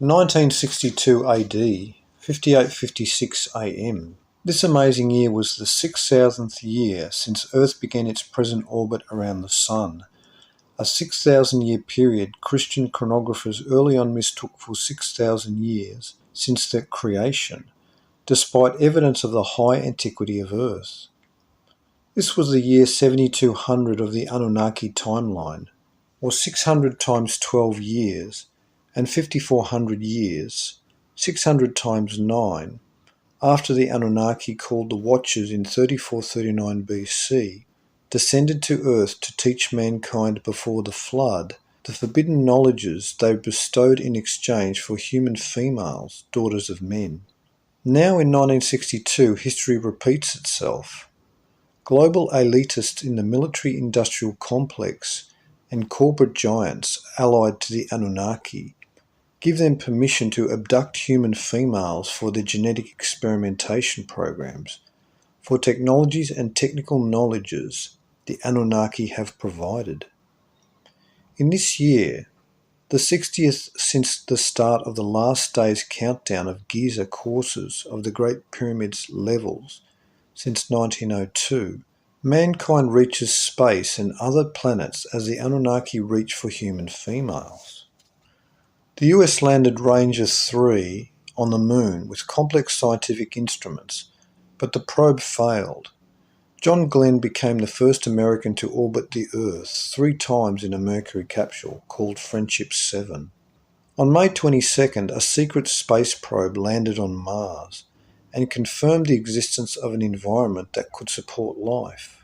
1962 AD, 5856 AM. This amazing year was the 6,000th year since Earth began its present orbit around the Sun, a 6,000-year period Christian chronographers early on mistook for 6,000 years since the creation, despite evidence of the high antiquity of Earth. This was the year 7200 of the Anunnaki timeline, or 600 times 12 years, and 5400 years, 600 times 9, after the Anunnaki, called the Watchers in 3439 BC, descended to Earth to teach mankind before the flood the forbidden knowledges they bestowed in exchange for human females, daughters of men. Now in 1962, history repeats itself. Global elitists in the military-industrial complex and corporate giants allied to the Anunnaki give them permission to abduct human females for their genetic experimentation programs, for technologies and technical knowledges the Anunnaki have provided. In this year, the 60th since the start of the last day's countdown of Giza courses of the Great Pyramid's levels, since 1902, mankind reaches space and other planets as the Anunnaki reach for human females. The US landed Ranger 3 on the Moon with complex scientific instruments, but the probe failed. John Glenn became the first American to orbit the Earth 3 times in a Mercury capsule called Friendship 7. On May 22nd, a secret space probe landed on Mars and confirmed the existence of an environment that could support life.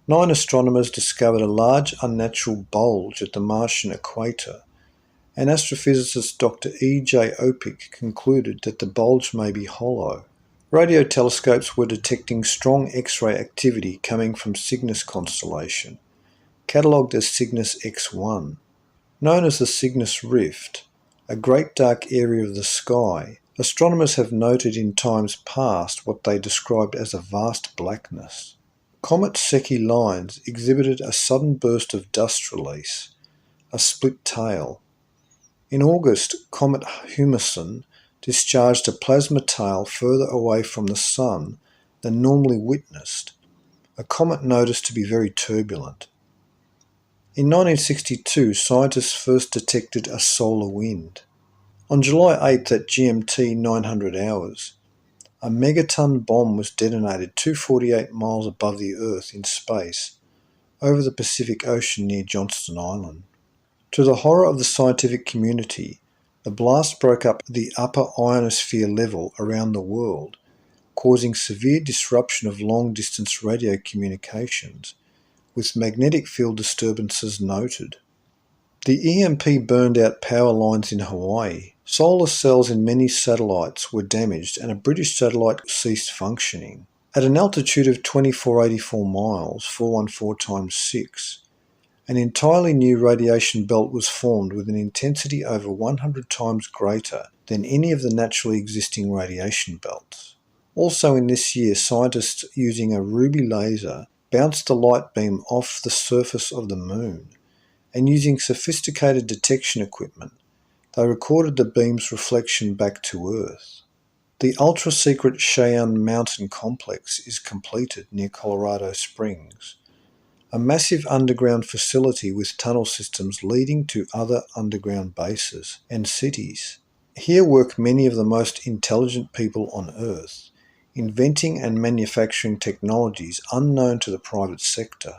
9 astronomers discovered a large unnatural bulge at the Martian equator, and astrophysicist Dr. E.J. Opic concluded that the bulge may be hollow. Radio telescopes were detecting strong X-ray activity coming from Cygnus constellation, catalogued as Cygnus X1. Known as the Cygnus Rift, a great dark area of the sky, astronomers have noted in times past what they described as a vast blackness. Comet Secchi-Lines exhibited a sudden burst of dust release, a split tail. In August, Comet Humason discharged a plasma tail further away from the Sun than normally witnessed, a comet noticed to be very turbulent. In 1962, scientists first detected a solar wind. On July 8th at GMT 900 hours, a megaton bomb was detonated 248 miles above the Earth in space, over the Pacific Ocean near Johnston Island. To the horror of the scientific community, the blast broke up the upper ionosphere level around the world, causing severe disruption of long-distance radio communications, with magnetic field disturbances noted. The EMP burned out power lines in Hawaii. Solar cells in many satellites were damaged and a British satellite ceased functioning. At an altitude of 2484 miles, 414 times 6, an entirely new radiation belt was formed with an intensity over 100 times greater than any of the naturally existing radiation belts. Also in this year, scientists using a ruby laser bounced the light beam off the surface of the Moon, and using sophisticated detection equipment, they recorded the beam's reflection back to Earth. The ultra-secret Cheyenne Mountain Complex is completed near Colorado Springs, a massive underground facility with tunnel systems leading to other underground bases and cities. Here work many of the most intelligent people on Earth, inventing and manufacturing technologies unknown to the private sector.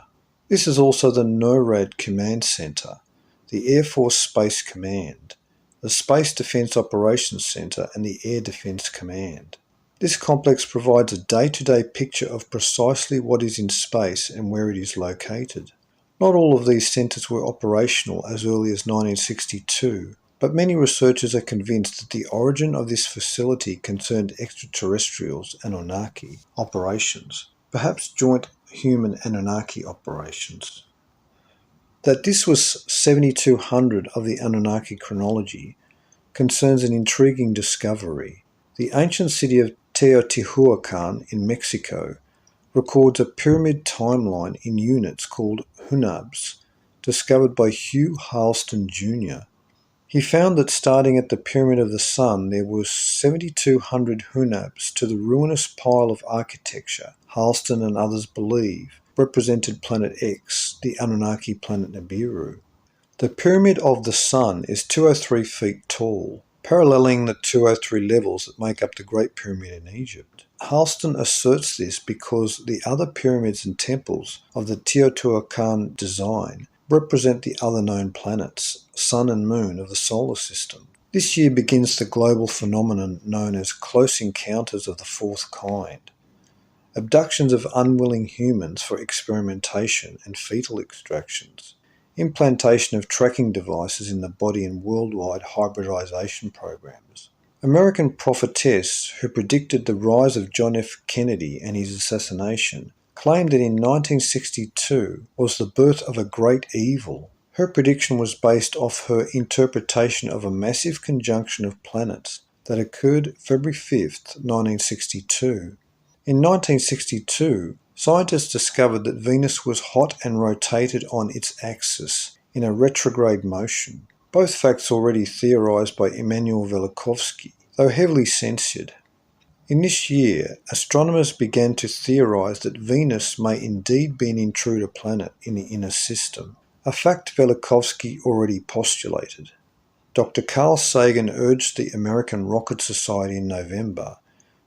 This is also the NORAD Command Center, the Air Force Space Command, the Space Defense Operations Center, and the Air Defense Command. This complex provides a day-to-day picture of precisely what is in space and where it is located. Not all of these centers were operational as early as 1962, but many researchers are convinced that the origin of this facility concerned extraterrestrials and Anunnaki operations, perhaps joint human Anunnaki operations. That this was 7200 of the Anunnaki chronology concerns an intriguing discovery. The ancient city of Teotihuacan in Mexico records a pyramid timeline in units called hunabs, discovered by Hugh Harleston Jr. He found that starting at the Pyramid of the Sun, there were 7,200 hunabs to the ruinous pile of architecture Halston and others believe represented Planet X, the Anunnaki planet Nibiru. The Pyramid of the Sun is 203 feet tall, paralleling the 203 levels that make up the Great Pyramid in Egypt. Halston asserts this because the other pyramids and temples of the Teotihuacan design represent the other known planets, Sun and Moon of the solar system. This year begins the global phenomenon known as close encounters of the fourth kind. Abductions of unwilling humans for experimentation and fetal extractions, implantation of tracking devices in the body and worldwide hybridization programs. American prophetess who predicted the rise of John F. Kennedy and his assassination claimed that in 1962 was the birth of a great evil. Her prediction was based off her interpretation of a massive conjunction of planets that occurred February 5th, 1962. In 1962, scientists discovered that Venus was hot and rotated on its axis in a retrograde motion, both facts already theorized by Immanuel Velikovsky, though heavily censored. In this year, astronomers began to theorize that Venus may indeed be an intruder planet in the inner system, a fact Velikovsky already postulated. Dr. Carl Sagan urged the American Rocket Society in November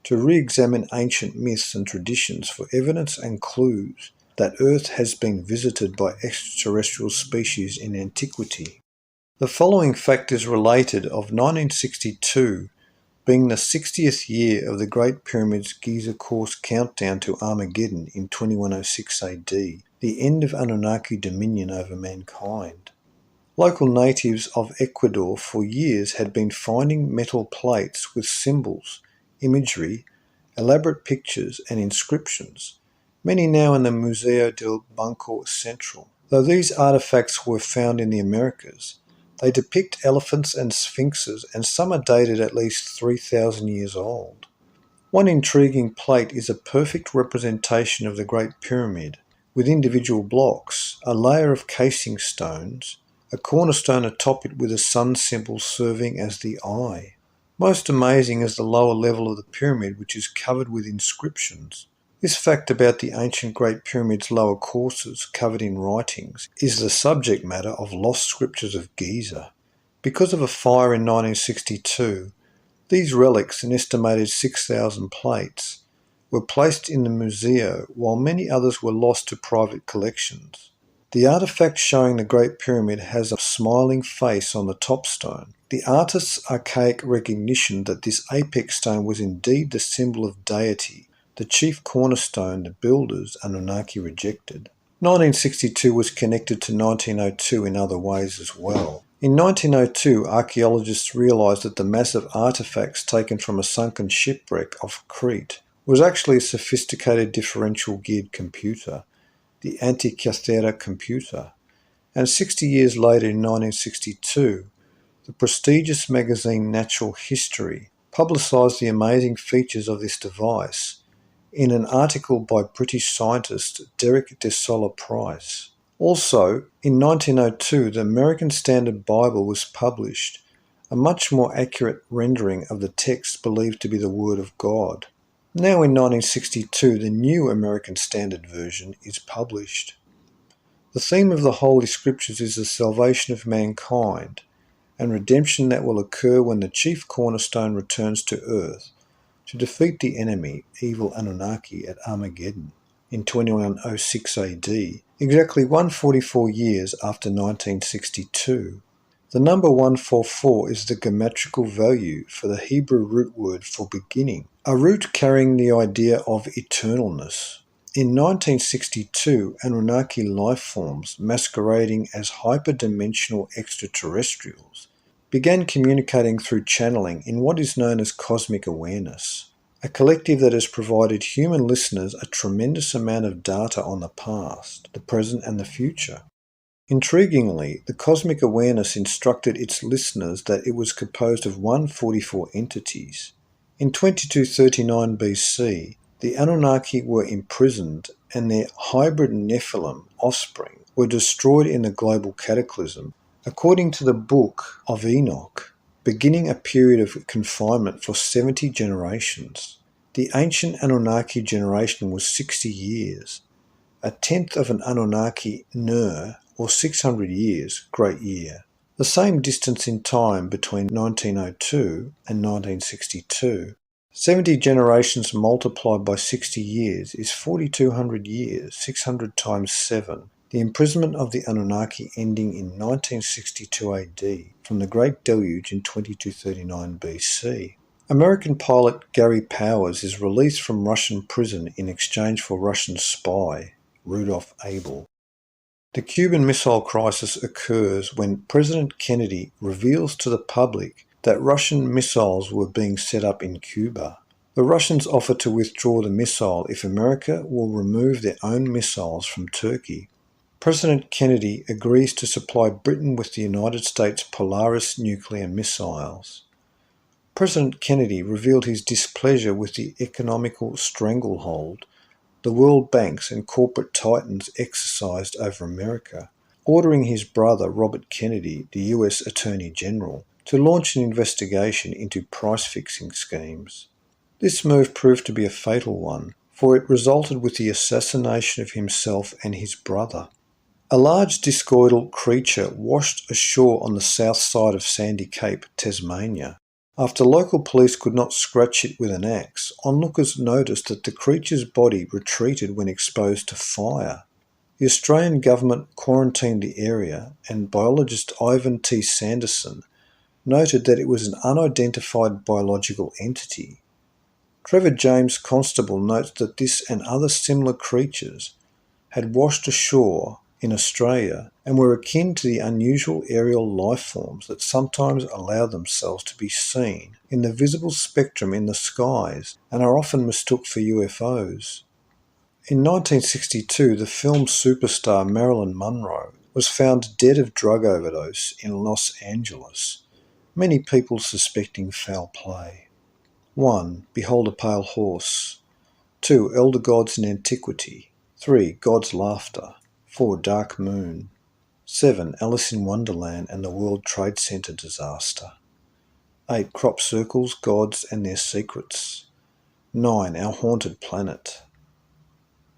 to re-examine ancient myths and traditions for evidence and clues that Earth has been visited by extraterrestrial species in antiquity. The following fact is related of 1962 being the 60th year of the Great Pyramid's Giza course countdown to Armageddon in 2106 AD, the end of Anunnaki dominion over mankind. Local natives of Ecuador for years had been finding metal plates with symbols, imagery, elaborate pictures and inscriptions, many now in the Museo del Banco Central. Though these artifacts were found in the Americas, they depict elephants and sphinxes, and some are dated at least 3,000 years old. One intriguing plate is a perfect representation of the Great Pyramid, with individual blocks, a layer of casing stones, a cornerstone atop it with a sun symbol serving as the eye. Most amazing is the lower level of the pyramid, which is covered with inscriptions. This fact about the ancient Great Pyramid's lower courses, covered in writings, is the subject matter of Lost Scriptures of Giza. Because of a fire in 1962, these relics, an estimated 6,000 plates, were placed in the museo while many others were lost to private collections. The artifact showing the Great Pyramid has a smiling face on the top stone. The artist's archaic recognition that this apex stone was indeed the symbol of deity, the chief cornerstone the builders Anunnaki rejected. 1962 was connected to 1902 in other ways as well. In 1902, archaeologists realised that the massive artefacts taken from a sunken shipwreck off Crete was actually a sophisticated differential geared computer, the Antikythera computer. And 60 years later, in 1962, the prestigious magazine Natural History publicised the amazing features of this device in an article by British scientist Derek de Solla Price. Also, in 1902, the American Standard Bible was published, a much more accurate rendering of the text believed to be the Word of God. Now in 1962, the New American Standard Version is published. The theme of the Holy Scriptures is the salvation of mankind and redemption that will occur when the chief cornerstone returns to earth to defeat the enemy, evil Anunnaki, at Armageddon in 2106 AD, exactly 144 years after 1962. The number 144 is the geometrical value for the Hebrew root word for beginning, a root carrying the idea of eternalness. In 1962, Anunnaki life forms masquerading as hyperdimensional extraterrestrials began communicating through channeling in what is known as cosmic awareness, a collective that has provided human listeners a tremendous amount of data on the past, the present and the future. Intriguingly, the cosmic awareness instructed its listeners that it was composed of 144 entities. In 2239 BC, the Anunnaki were imprisoned and their hybrid Nephilim offspring were destroyed in the global cataclysm, According to the Book of Enoch, beginning a period of confinement for 70 generations. The ancient Anunnaki generation was 60 years. A tenth of an Anunnaki Ner, or 600 years, great year. The same distance in time between 1902 and 1962. 70 generations multiplied by 60 years is 4,200 years, 600 times 7. The imprisonment of the Anunnaki ending in 1962 AD from the Great Deluge in 2239 BC. American pilot Gary Powers is released from Russian prison in exchange for Russian spy Rudolph Abel. The Cuban Missile Crisis occurs when President Kennedy reveals to the public that Russian missiles were being set up in Cuba. The Russians offer to withdraw the missile if America will remove their own missiles from Turkey. President Kennedy agrees to supply Britain with the United States Polaris nuclear missiles. President Kennedy revealed his displeasure with the economical stranglehold the world banks and corporate titans exercised over America, ordering his brother Robert Kennedy, the US Attorney General, to launch an investigation into price-fixing schemes. This move proved to be a fatal one, for it resulted with the assassination of himself and his brother. A large discoidal creature washed ashore on the south side of Sandy Cape, Tasmania. After local police could not scratch it with an axe, onlookers noticed that the creature's body retreated when exposed to fire. The Australian government quarantined the area, and biologist Ivan T. Sanderson noted that it was an unidentified biological entity. Trevor James Constable notes that this and other similar creatures had washed ashore in Australia and were akin to the unusual aerial life forms that sometimes allow themselves to be seen in the visible spectrum in the skies and are often mistook for UFOs. In 1962, the film superstar Marilyn Monroe was found dead of drug overdose in Los Angeles, many people suspecting foul play. 1. Behold a Pale Horse. 2. Elder Gods in Antiquity. 3. God's Laughter. 4. Dark Moon. 7. Alice in Wonderland and the World Trade Center disaster. 8. Crop circles, gods and their secrets. 9. Our Haunted Planet.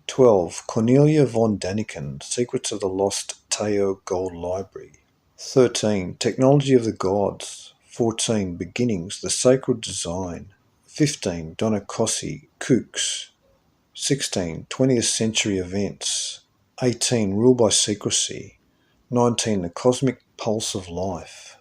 12. Cornelia von Daniken, Secrets of the Lost Tao Gold Library. 13. Technology of the Gods. 14. Beginnings, the Sacred Design. 15. Donna Cossi, Kooks. 16. 20th Century Events. 18. Rule by Secrecy. 19. The Cosmic Pulse of Life.